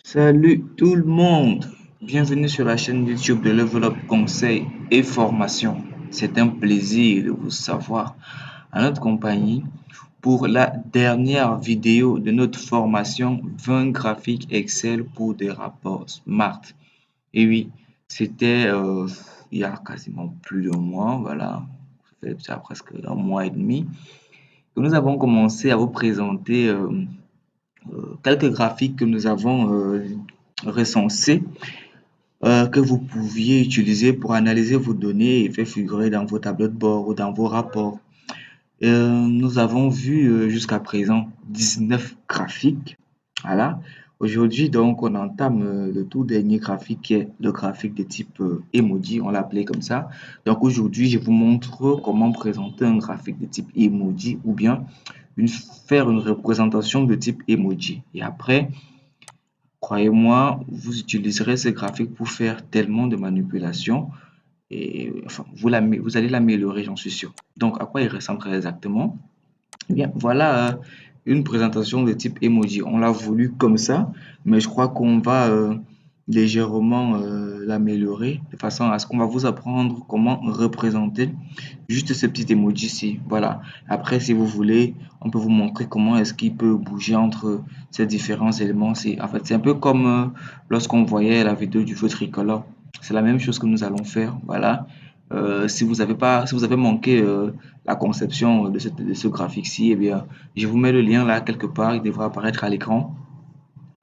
Salut tout le monde, bienvenue sur la chaîne YouTube de Level Up Conseil et Formation. C'est un plaisir de vous savoir à notre compagnie pour la dernière vidéo de notre formation 20 graphiques Excel pour des rapports Smart. Et oui, c'était il y a quasiment plus d'un mois, voilà, ça fait déjà presque un mois et demi que nous avons commencé à vous présenter quelques graphiques que nous avons recensés que vous pouviez utiliser pour analyser vos données et faire figurer dans vos tableaux de bord ou dans vos rapports. Nous avons vu jusqu'à présent 19 graphiques. Voilà. Aujourd'hui, donc, on entame le tout dernier graphique qui est le graphique de type emoji, on l'appelait comme ça. Donc, aujourd'hui, je vous montre comment présenter un graphique de type emoji ou bien faire une représentation de type emoji. Et après, croyez-moi, vous utiliserez ce graphique pour faire tellement de manipulations et enfin, vous allez l'améliorer, j'en suis sûr. Donc, à quoi il ressemble exactement? Eh bien, voilà une présentation de type emoji. On l'a voulu comme ça, mais je crois qu'on va légèrement l'améliorer de façon à ce qu'on va vous apprendre comment représenter juste ce petit emoji-ci. Voilà. Après, si vous voulez, on peut vous montrer comment est-ce qu'il peut bouger entre ces différents éléments. En fait, c'est un peu comme lorsqu'on voyait la vidéo du feu tricolore. C'est la même chose que nous allons faire. Voilà. Si vous avez manqué la conception de ce graphique-ci, eh bien, je vous mets le lien là quelque part. Il devra apparaître à l'écran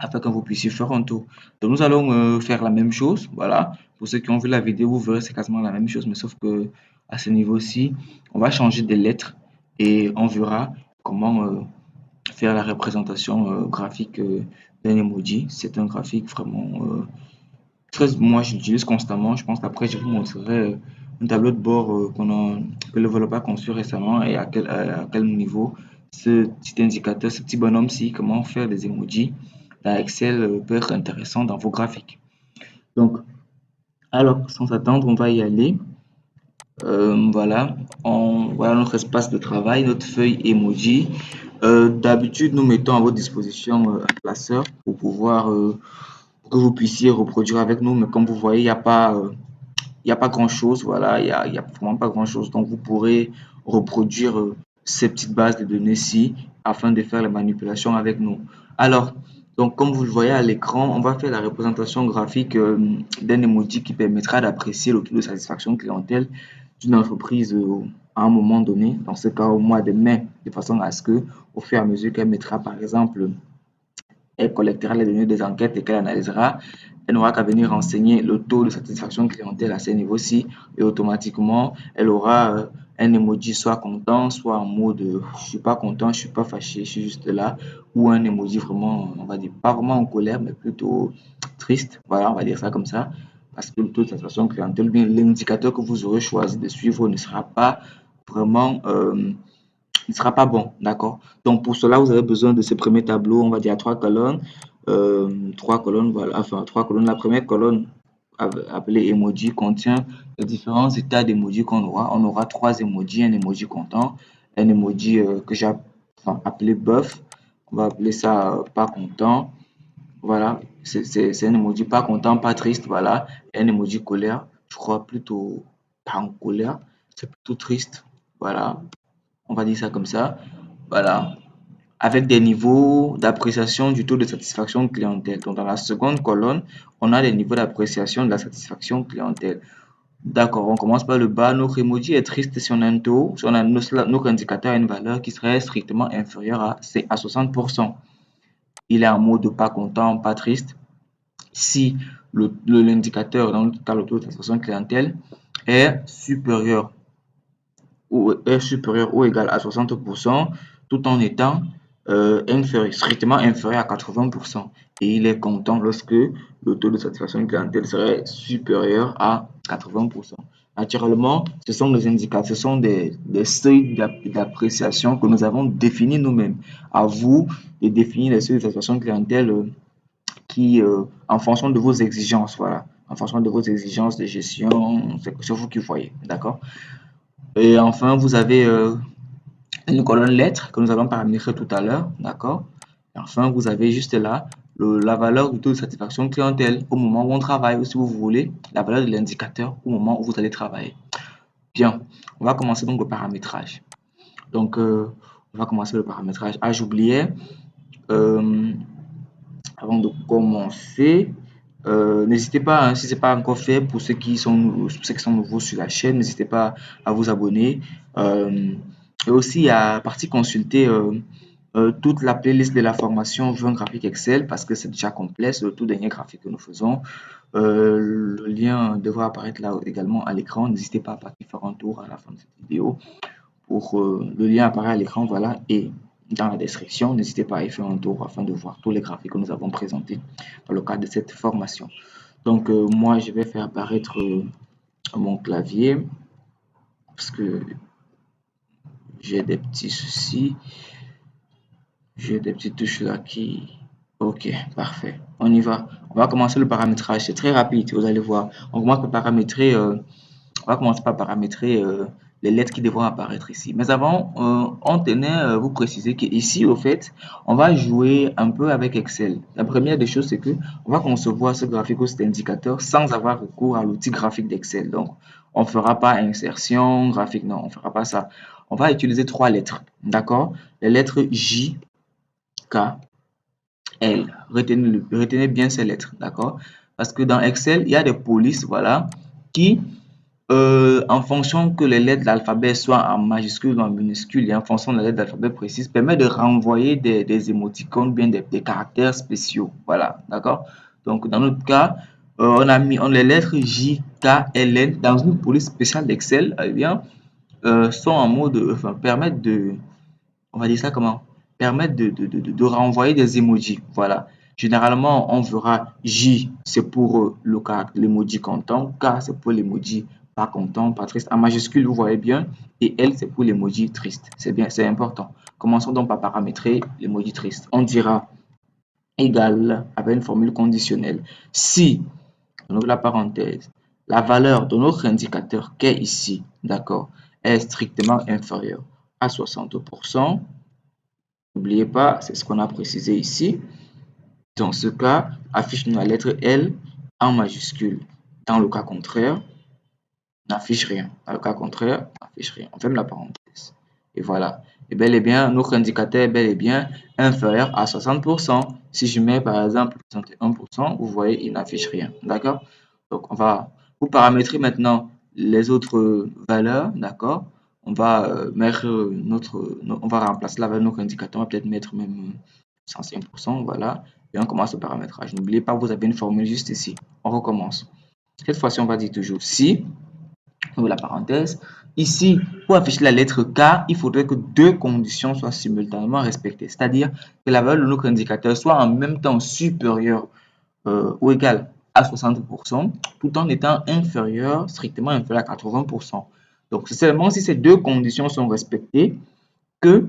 afin que vous puissiez faire un tour. Donc, nous allons faire la même chose. Voilà. Pour ceux qui ont vu la vidéo, vous verrez, c'est quasiment la même chose, mais sauf que à ce niveau-ci, on va changer des lettres et on verra comment faire la représentation graphique d'un emoji. C'est un graphique vraiment très, moi, je l'utilise constamment. Je pense qu'après, je vous montrerai un tableau de bord que le développeur a conçu récemment et à quel niveau ce petit indicateur, ce petit bonhomme-ci, comment faire des emojis dans Excel peut être intéressant dans vos graphiques. Donc, alors, sans attendre, on va y aller. Voilà, voilà notre espace de travail, notre feuille emoji. D'habitude, nous mettons à votre disposition un classeur pour pouvoir que vous puissiez reproduire avec nous, mais comme vous voyez, il y a pas grand-chose, voilà, il y a vraiment pas grand-chose. Donc, vous pourrez reproduire ces petites bases de données-ci afin de faire les manipulations avec nous. Alors, donc, comme vous le voyez à l'écran, on va faire la représentation graphique d'un emoji qui permettra d'apprécier le taux de satisfaction clientèle d'une entreprise à un moment donné, dans ce cas au mois de mai, de façon à ce que, au fur et à mesure qu'elle mettra, par exemple, elle collectera les données des enquêtes et qu'elle analysera. Elle n'aura qu'à venir renseigner le taux de satisfaction clientèle à ces niveaux-ci et automatiquement, elle aura un emoji soit content, soit en mode je suis pas content, je suis pas fâché, je suis juste là, ou un emoji vraiment, on va dire, pas vraiment en colère, mais plutôt triste. Voilà, on va dire ça comme ça. Parce que le taux de satisfaction clientèle, bien l'indicateur que vous aurez choisi de suivre ne sera pas vraiment il ne sera pas bon, d'accord? Donc pour cela, vous avez besoin de ce premier tableau, on va dire à trois colonnes. Trois colonnes, voilà, enfin trois colonnes. La première colonne, appelée emoji, contient les différents états d'emoji qu'on aura. On aura trois emojis, un emoji content, un emoji que j'ai appelé buff, on va appeler ça pas content. Voilà, c'est un emoji pas content, pas triste, voilà. Un emoji colère, je crois plutôt pas en colère, c'est plutôt triste, voilà. On va dire ça comme ça. Voilà. Avec des niveaux d'appréciation du taux de satisfaction clientèle. Donc, dans la seconde colonne, on a les niveaux d'appréciation de la satisfaction clientèle. D'accord, on commence par le bas. Notre emoji est triste si on a un taux, si on a notre indicateur a une valeur qui serait strictement inférieure à 60%. Il est en mode pas content, pas triste. Si l'indicateur, dans notre cas, le taux de satisfaction clientèle, est supérieur ou égal à 60% tout en étant strictement inférieur à 80%. Et il est content lorsque le taux de satisfaction clientèle serait supérieur à 80%. Naturellement, ce sont des indicateurs, ce sont des seuils d'appréciation que nous avons définis nous-mêmes. À vous de définir les seuils de satisfaction clientèle en fonction de vos exigences, voilà. En fonction de vos exigences de gestion, c'est vous qui voyez, d'accord? Et enfin, vous avez une colonne lettres que nous allons paramétrer tout à l'heure, d'accord? Et enfin, vous avez juste là la valeur du taux de satisfaction clientèle au moment où on travaille, ou si vous voulez, la valeur de l'indicateur au moment où vous allez travailler. Bien, on va commencer donc le paramétrage. Donc, on va commencer le paramétrage. Ah, j'oubliais, euh, avant de commencer, n'hésitez pas, hein, si ce n'est pas encore fait, pour ceux qui sont nouveaux sur la chaîne, n'hésitez pas à vous abonner. Euh, et aussi, à partir consulter toute la playlist de la formation Vue graphique Excel, parce que c'est déjà complet, c'est le tout dernier graphique que nous faisons. Le lien devra apparaître là également à l'écran. N'hésitez pas à partir faire un tour à la fin de cette vidéo. Le lien apparaît à l'écran, voilà, et dans la description, n'hésitez pas à y faire un tour afin de voir tous les graphiques que nous avons présentés dans le cadre de cette formation. Donc, moi, je vais faire apparaître mon clavier parce que j'ai des petits soucis. J'ai des petites touches là qui... Ok, parfait. On y va. On va commencer le paramétrage. C'est très rapide, vous allez voir. On commence par paramétrer on va commencer par paramétrer les lettres qui devront apparaître ici. Mais avant, on tenait à vous préciser qu'ici, au fait, on va jouer un peu avec Excel. La première des choses, c'est que on va concevoir ce graphique ou cet indicateur sans avoir recours à l'outil graphique d'Excel. Donc, on ne fera pas insertion, graphique, non, on ne fera pas ça. On va utiliser trois lettres, d'accord? Les lettres J, K, L. Retenez bien ces lettres, d'accord? Parce que dans Excel, il y a des polices, voilà, qui en fonction que les lettres de l'alphabet soient en majuscule ou en minuscule et en fonction des lettres d'alphabet précises, permet de renvoyer des émoticônes, bien des caractères spéciaux. Voilà, d'accord? Donc, dans notre cas, on a mis les lettres J, K, L, N dans une police spéciale d'Excel, eh bien, sont en mode, enfin, permettent de, on va dire ça comment? Permettent de renvoyer des emojis. Voilà. Généralement, on verra J, c'est pour l'emoji content, K, c'est pour l'emoji pas content, pas triste. En majuscule, vous voyez bien, et L, c'est pour l'emoji triste. C'est bien, c'est important. Commençons donc par paramétrer l'emoji triste. On dira égal avec une formule conditionnelle. Si, on ouvre la parenthèse, la valeur de notre indicateur qui est ici, d'accord, est strictement inférieure à 60%, n'oubliez pas, c'est ce qu'on a précisé ici. Dans ce cas, affiche-nous la lettre L en majuscule. Dans le cas contraire, n'affiche rien. Dans le cas contraire, n'affiche rien. On ferme la parenthèse. Et voilà. Et bel et bien, notre indicateur est bel et bien inférieur à 60%. Si je mets par exemple 61%, vous voyez, il n'affiche rien. D'accord? Donc, on va vous paramétrer maintenant les autres valeurs. D'accord? On va mettre on va remplacer la valeur de notre indicateur. On va peut-être mettre même 105%. Voilà. Et on commence le paramétrage. N'oubliez pas, vous avez une formule juste ici. On recommence. Cette fois-ci, on va dire toujours si. Ouvre la parenthèse. Ici, pour afficher la lettre K, il faudrait que deux conditions soient simultanément respectées. C'est-à-dire que la valeur de notre indicateur soit en même temps supérieure ou égale à 60%, tout en étant strictement inférieur à 80%. Donc, c'est seulement si ces deux conditions sont respectées que,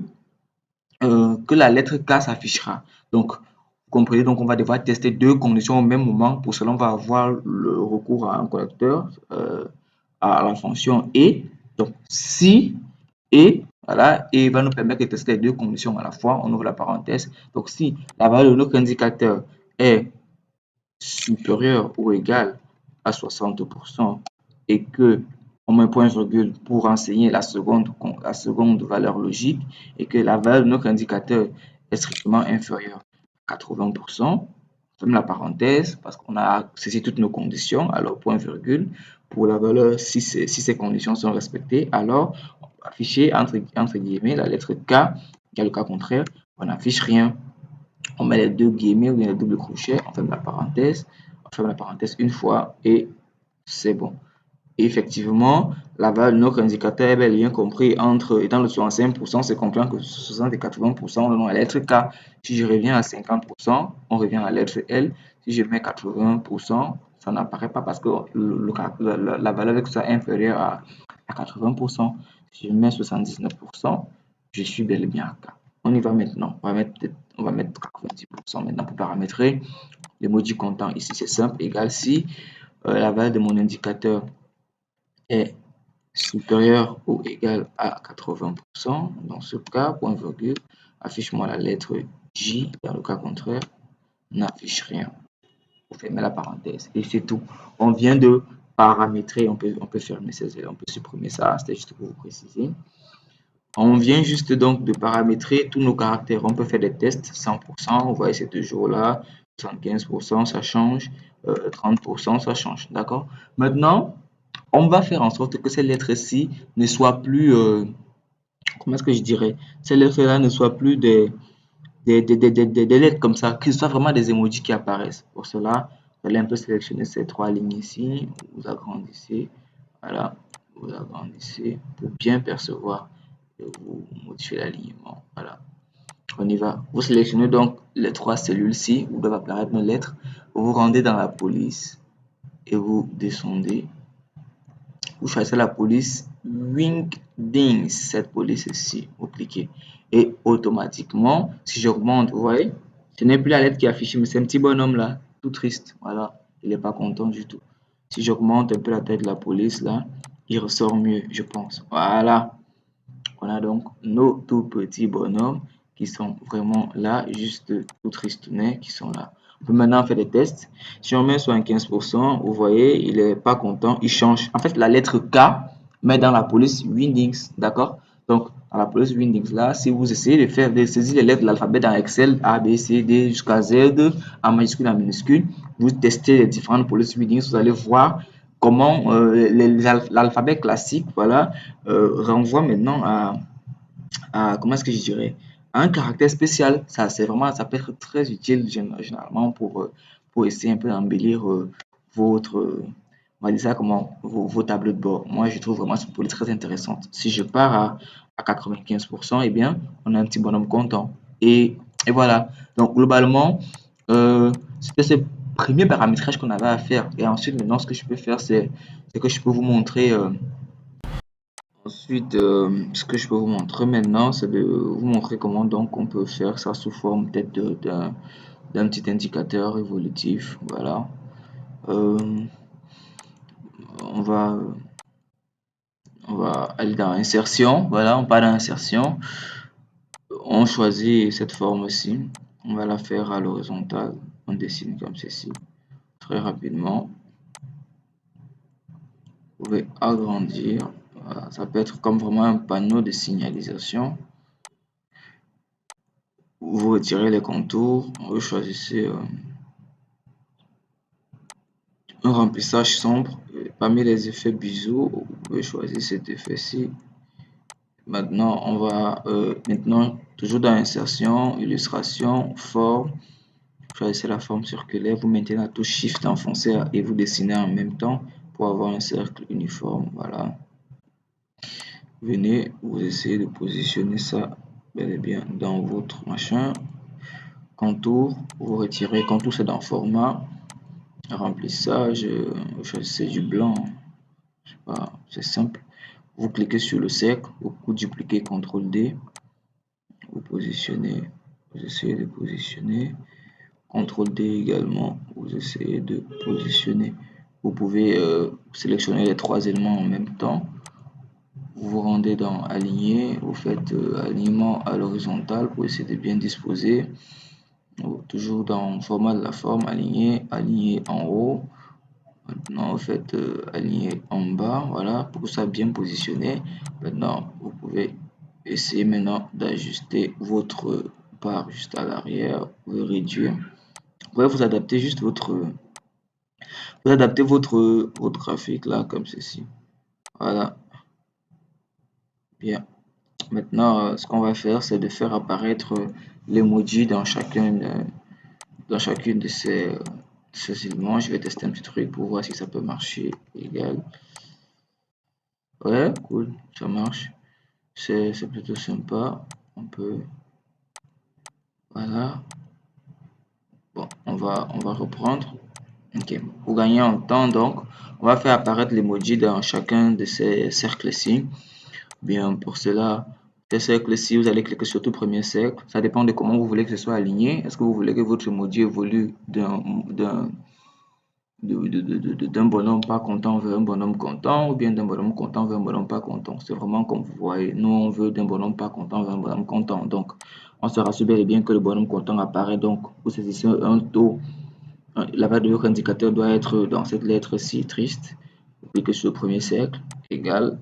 que la lettre K s'affichera. Donc, vous comprenez, donc on va devoir tester deux conditions au même moment. Pour cela, on va avoir le recours à un correcteur. À la fonction et. Donc, si et, voilà, et va nous permettre de tester les deux conditions à la fois. On ouvre la parenthèse. Donc, si la valeur de notre indicateur est supérieure ou égale à 60% et que on met point virgule pour renseigner la seconde valeur logique et que la valeur de notre indicateur est strictement inférieure à 80%, ferme la parenthèse parce qu'on a saisi toutes nos conditions, alors point virgule. Pour la valeur, si ces conditions sont respectées, alors on va afficher entre guillemets la lettre K, dans le cas contraire, on n'affiche rien. On met les deux guillemets ou bien les doubles crochets, on ferme la parenthèse une fois et c'est bon. Et effectivement, la valeur de notre indicateur est bien compris entre, étant le 65%, c'est compris que 60 et 80%, on a la lettre K. Si je reviens à 50%, on revient à la lettre L. Si je mets 80%, ça n'apparaît pas parce que la valeur est inférieure à 80%. Si je mets 79%, je suis bel et bien à K. On y va maintenant. On va mettre 90% maintenant pour paramétrer. L'emoji content ici, c'est simple, égal si la valeur de mon indicateur est supérieur ou égal à 80%. Dans ce cas, point virgule, affiche-moi la lettre J. Dans le cas contraire, n'affiche rien. Vous fermez la parenthèse et c'est tout. On vient de paramétrer, on peut fermer ces, on peut supprimer ça, c'était juste pour vous préciser. On vient juste donc de paramétrer tous nos caractères. On peut faire des tests 100%, vous voyez c'est toujours là, 75% ça change, 30% ça change, d'accord? Maintenant, on va faire en sorte que ces lettres-ci ne soient plus, comment est-ce que je dirais, ces lettres-là ne soient plus des lettres comme ça, que ce soit vraiment des emojis qui apparaissent. Pour cela, vous allez un peu sélectionner ces trois lignes ici, vous agrandissez, voilà, vous agrandissez pour bien percevoir et vous modifiez l'alignement. Voilà, on y va. Vous sélectionnez donc les trois cellules-ci où doivent apparaître nos lettres. Vous vous rendez dans la police et vous descendez. Vous choisissez la police Wingdings, cette police ici, vous cliquez et automatiquement, si j'augmente, vous voyez, ce n'est plus la lettre qui est affichée, mais c'est un petit bonhomme là, tout triste, voilà, il n'est pas content du tout. Si j'augmente un peu la taille de la police là, il ressort mieux, je pense. Voilà, on a donc nos tout petits bonhommes qui sont vraiment là, juste tout tristounets qui sont là. On peut maintenant faire des tests. Si on met 75%, vous voyez, il est pas content, il change. En fait, la lettre K, mais dans la police Windings, d'accord? Donc, dans la police Windings, là, si vous essayez de saisir les lettres de l'alphabet dans Excel, A, B, C, D jusqu'à Z, en majuscule, en minuscule, vous testez les différentes polices Windings, vous allez voir comment l'alphabet classique, voilà, renvoie maintenant comment est-ce que je dirais, à un caractère spécial. Ça, c'est vraiment, ça peut être très utile généralement pour essayer un peu d'embellir votre, on va dire ça comment, vos tableaux de bord. Moi, je trouve vraiment cette police très intéressante. Si je pars à 95%, eh bien, on a un petit bonhomme content. Et voilà. Donc, globalement, c'était ce premier paramétrage qu'on avait à faire. Et ensuite, maintenant, ce que je peux faire, c'est que je peux vous montrer. Ensuite, ce que je peux vous montrer maintenant, c'est de vous montrer comment donc on peut faire ça sous forme peut-être d'un petit indicateur évolutif. Voilà. Euh, on va, on va aller dans insertion. Voilà, on part dans insertion. On choisit cette forme-ci. On va la faire à l'horizontale. On dessine comme ceci. Très rapidement. Vous pouvez agrandir. Voilà, ça peut être comme vraiment un panneau de signalisation. Vous retirez les contours, vous choisissez un remplissage sombre. Parmi les effets biseau, vous pouvez choisir cet effet-ci. Maintenant, on va toujours dans insertion, illustration, forme. Choisissez la forme circulaire, vous mettez la touche Shift enfoncée et vous dessinez en même temps pour avoir un cercle uniforme. Voilà. Venez, vous essayez de positionner ça bel et bien dans votre machin. Contour, vous retirez, contour c'est dans format, remplissage, vous choisissez du blanc, je sais pas, c'est simple. Vous cliquez sur le cercle, vous dupliquez CTRL D, vous positionnez, vous essayez de positionner, CTRL D également, vous essayez de positionner. Vous pouvez sélectionner les trois éléments en même temps. Vous vous rendez dans aligner, vous faites alignement à l'horizontale pour essayer de bien disposer. Toujours dans le format de la forme, aligner, aligner en haut. Maintenant, vous faites aligner en bas, voilà, pour que ça soit bien positionné. Maintenant, vous pouvez essayer maintenant d'ajuster votre barre juste à l'arrière, vous pouvez réduire. Vous pouvez vous adapter juste votre graphique là, comme ceci. Voilà. Bien. Maintenant, ce qu'on va faire, c'est de faire apparaître l'emoji dans chacune de ces éléments. Je vais tester un petit truc pour voir si ça peut marcher. Égal. Ouais, cool, ça marche. C'est plutôt sympa. On peut. Voilà. Bon, on va reprendre. Ok. Pour gagner en temps, donc, on va faire apparaître l'emoji dans chacun de ces cercles-ci. Bien, pour cela, ces cercles-ci, vous allez cliquer sur tout premier cercle. Ça dépend de comment vous voulez que ce soit aligné. Est-ce que vous voulez que votre emoji évolue d'un bonhomme pas content vers un bonhomme content ou bien d'un bonhomme content vers un bonhomme pas content? C'est vraiment comme vous voyez. Nous, on veut d'un bonhomme pas content vers un bonhomme content. Donc, on se rassure bel et bien que le bonhomme comptant apparaît. Donc, vous saisissez un taux. La valeur de votre indicateur doit être dans cette lettre-ci, triste. Vous cliquez sur le premier cercle, égal.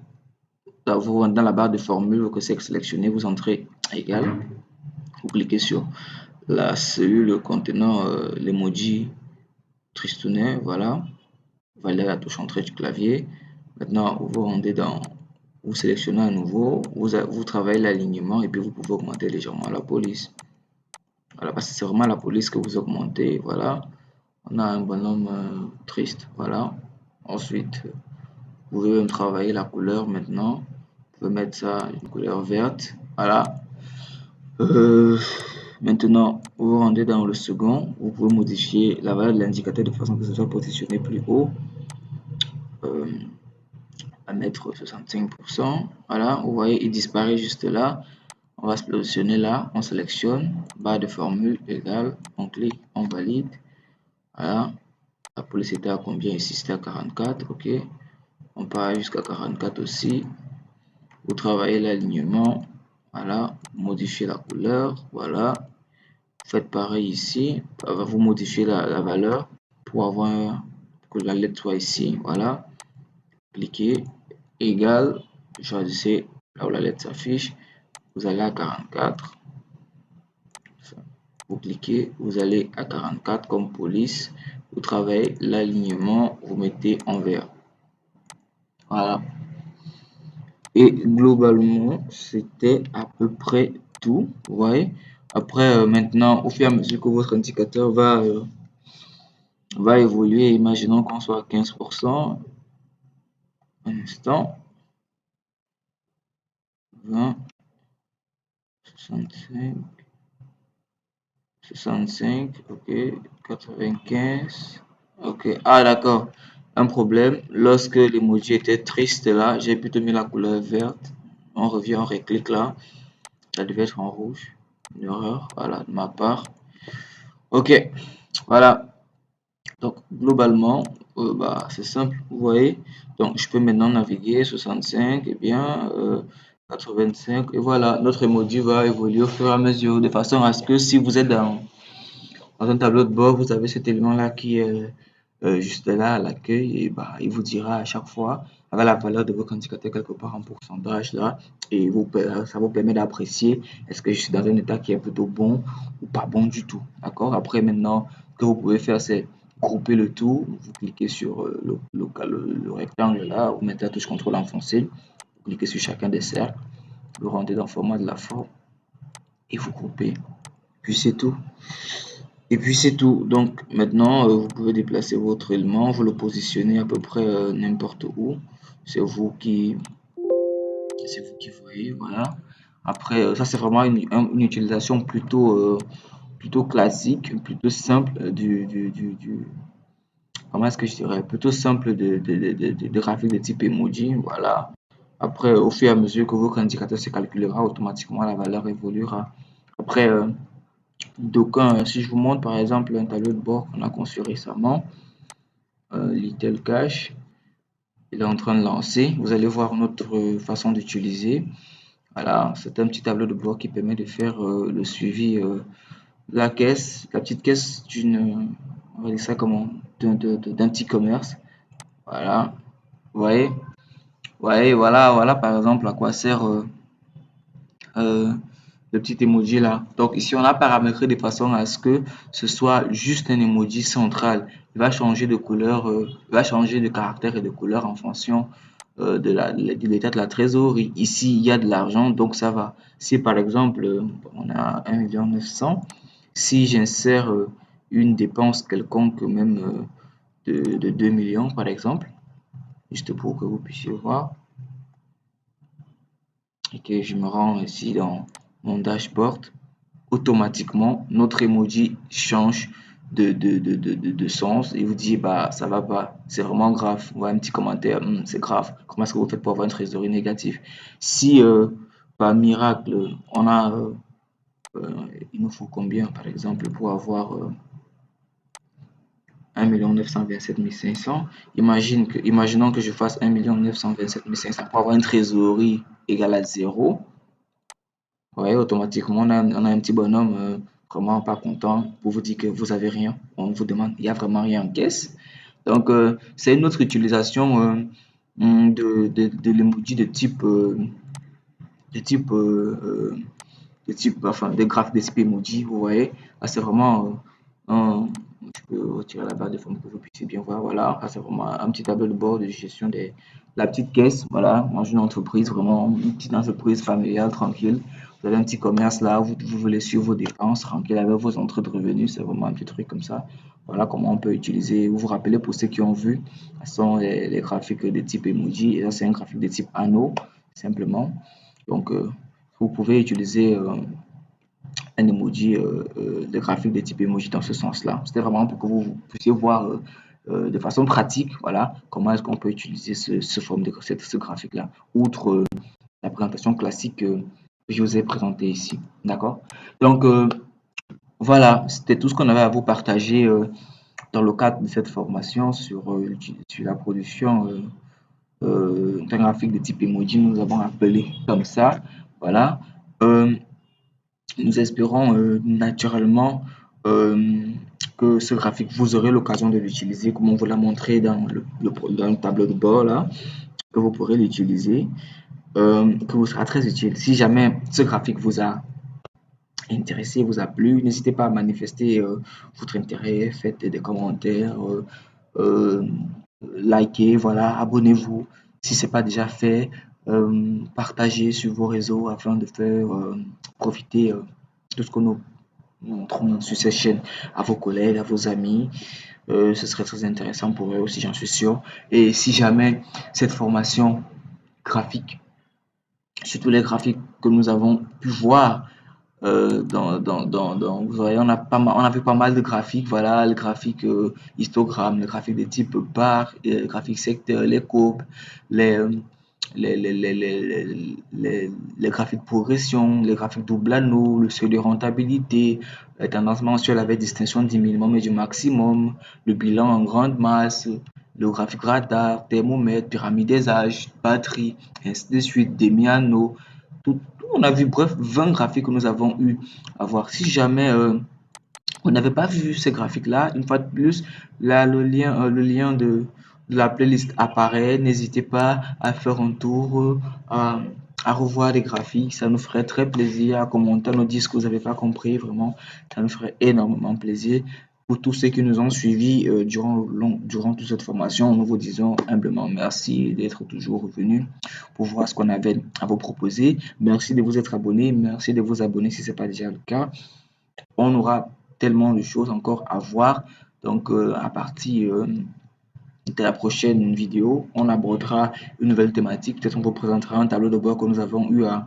Dans la barre de formule, votre cercle sélectionné, vous entrez égal. Vous cliquez sur la cellule contenant l'emoji tristounet, voilà. Vous allez à la touche entrée du clavier. Maintenant, vous rendez dans, vous sélectionnez à nouveau, vous travaillez l'alignement et puis vous pouvez augmenter légèrement la police. Voilà, parce que c'est vraiment la police que vous augmentez, voilà. On a un bonhomme triste, voilà. Ensuite, vous pouvez même travailler la couleur maintenant. Vous pouvez mettre ça une couleur verte, voilà. Maintenant, vous rendez dans le second, vous pouvez modifier la valeur de l'indicateur de façon que ce soit positionné plus haut. À mettre 65%. Voilà, vous voyez, il disparaît juste là. On va se positionner là, on sélectionne, barre de formule égale, on clique, on valide. Voilà, la police était à combien ici? C'était à 44, ok. On part jusqu'à 44 aussi. Vous travaillez l'alignement, voilà, modifiez la couleur, voilà. Faites pareil ici, vous modifiez la valeur pour avoir que la lettre soit ici, voilà. Cliquez, égal, choisissez là où la lettre s'affiche, vous allez à 44. Vous cliquez, vous allez à 44 comme police, vous travaillez l'alignement, vous mettez en vert. Voilà. Et globalement, c'était à peu près tout. Vous voyez. Après, maintenant, au fur et à mesure que votre indicateur va évoluer, imaginons qu'on soit à 15%. Un instant. 20, 65, 65, ok, 95, ok. Ah, d'accord. Un problème, lorsque l'emoji était triste là, j'ai plutôt mis la couleur verte. On revient, on reclique là. Ça devait être en rouge. Une erreur, voilà, de ma part. Ok, voilà. Donc, globalement, c'est simple, vous voyez. Donc, je peux maintenant naviguer 65, et bien, 85, et voilà, notre emoji va évoluer au fur et à mesure, de façon à ce que si vous êtes dans un tableau de bord, vous avez cet élément-là qui est juste là à l'accueil, et il vous dira à chaque fois, avec la valeur de votre indicateur quelque part en pourcentage là, et ça vous permet d'apprécier est-ce que je suis dans un état qui est plutôt bon ou pas bon du tout. D'accord? Après, maintenant, ce que vous pouvez faire, c'est grouper le tout. Vous cliquez sur le rectangle là, vous mettez la touche contrôle enfoncée, vous cliquez sur chacun des cercles, vous rendez dans le format de la forme et vous groupez. Puis c'est tout. Et puis c'est tout. Donc maintenant, vous pouvez déplacer votre élément, vous le positionnez à peu près n'importe où. C'est vous qui voyez, voilà. Après, ça c'est vraiment une utilisation plutôt classique, plutôt simple comment est-ce que je dirais, plutôt simple de graphique de type emoji, voilà. Après, au fur et à mesure que votre indicateur se calculera, automatiquement la valeur évoluera. Après, si je vous montre par exemple un tableau de bord qu'on a conçu récemment, Little Cash, il est en train de lancer. Vous allez voir notre façon d'utiliser. Voilà, c'est un petit tableau de bord qui permet de faire le suivi de la petite caisse on va dire ça comment, d'un petit commerce. Voilà, vous voyez, voilà par exemple à quoi sert le petit emoji là. Donc ici, on a paramétré de façon à ce que ce soit juste un emoji central. Il va changer de couleur, il va changer de caractère et de couleur en fonction de l'état de la trésorerie. Ici, il y a de l'argent, donc ça va. Si par exemple, on a 1,9 million, si j'insère une dépense quelconque, même de 2 millions par exemple, juste pour que vous puissiez voir, et que je me rends ici dans mon dashboard, automatiquement notre emoji change de sens et vous dit ça va pas, c'est vraiment grave. Ou un petit commentaire, c'est grave, comment est-ce que vous faites pour avoir une trésorerie négative? Si par miracle on a il nous faut combien par exemple pour avoir 1 927 500, imaginons que je fasse 1 927 500 pour avoir une trésorerie égale à 0. Ouais, automatiquement, on a un petit bonhomme vraiment pas content pour vous dire que vous avez rien. On vous demande, il y a vraiment rien en caisse. Donc, c'est une autre utilisation de l'emoji de type, enfin, des graphes de type emoji, vous voyez. Là, c'est vraiment, je peux retirer la barre de forme pour que vous puissiez bien voir. Voilà, là, c'est vraiment un petit tableau de bord de gestion de la petite caisse. Voilà, dans une entreprise, vraiment une petite entreprise familiale, tranquille. Vous avez un petit commerce là, vous voulez suivre vos dépenses, tranquille, avec vos entrées de revenus. C'est vraiment un petit truc comme ça. Voilà comment on peut utiliser. Vous vous rappelez, pour ceux qui ont vu, ce sont les graphiques de type emoji. Et là, c'est un graphique de type anneau, simplement. Donc, vous pouvez utiliser un emoji, le graphique de type emoji dans ce sens-là. C'était vraiment pour que vous puissiez voir de façon pratique, voilà, comment est-ce qu'on peut utiliser ce graphique-là, outre la présentation classique que je vous ai présentée ici. D'accord? Donc, voilà, c'était tout ce qu'on avait à vous partager dans le cadre de cette formation sur la production d'un graphique de type emoji, nous avons appelé comme ça. Voilà. Euh, Nous espérons naturellement euh, que ce graphique, vous aurez l'occasion de l'utiliser, comme on vous l'a montré dans le tableau de bord là, que vous pourrez l'utiliser, que vous sera très utile. Si jamais ce graphique vous a intéressé, vous a plu, n'hésitez pas à manifester votre intérêt, faites des commentaires, euh, likez, voilà, abonnez-vous si ce n'est pas déjà fait, partagez sur vos réseaux afin de faire profiter de ce que nous montrons sur cette chaîne à vos collègues, à vos amis. Ce serait très intéressant pour eux aussi, j'en suis sûr. Et si jamais cette formation graphique, surtout les graphiques que nous avons pu voir, vous voyez, on a vu pas mal de graphiques, voilà, le graphique histogramme, le graphique de type bar, le graphique secteur, les courbes, les, euh, les graphiques progression, les graphiques double anneau, le seuil de rentabilité, la tendance mensuelle avec distinction du minimum et du maximum, le bilan en grande masse, le graphique radar, thermomètre, pyramide des âges, batterie, ainsi de suite, demi-anneau, tout, on a vu, bref, 20 graphiques que nous avons eu à voir. Si jamais vous n'avez pas vu ces graphiques-là, une fois de plus, là, le lien de la playlist apparaît. N'hésitez pas à faire un tour, à revoir les graphiques. Ça nous ferait très plaisir, à commenter, à nous dire ce que vous n'avez pas compris. Vraiment, ça nous ferait énormément plaisir. Pour tous ceux qui nous ont suivis durant toute cette formation, nous vous disons humblement merci d'être toujours revenus pour voir ce qu'on avait à vous proposer. Merci de vous être abonnés. Merci de vous abonner si ce n'est pas déjà le cas. On aura tellement de choses encore à voir. Donc, à partir de la prochaine vidéo, on abordera une nouvelle thématique. Peut-être on vous présentera un tableau de bord que nous avons eu à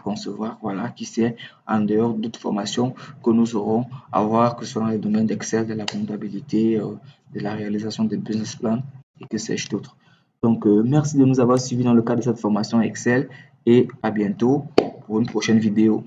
concevoir. Voilà, qui sait, en dehors d'autres formations que nous aurons à voir, que ce soit dans les domaines d'Excel, de la comptabilité, de la réalisation des business plans et que sais-je d'autre. Donc, merci de nous avoir suivis dans le cadre de cette formation Excel et à bientôt pour une prochaine vidéo.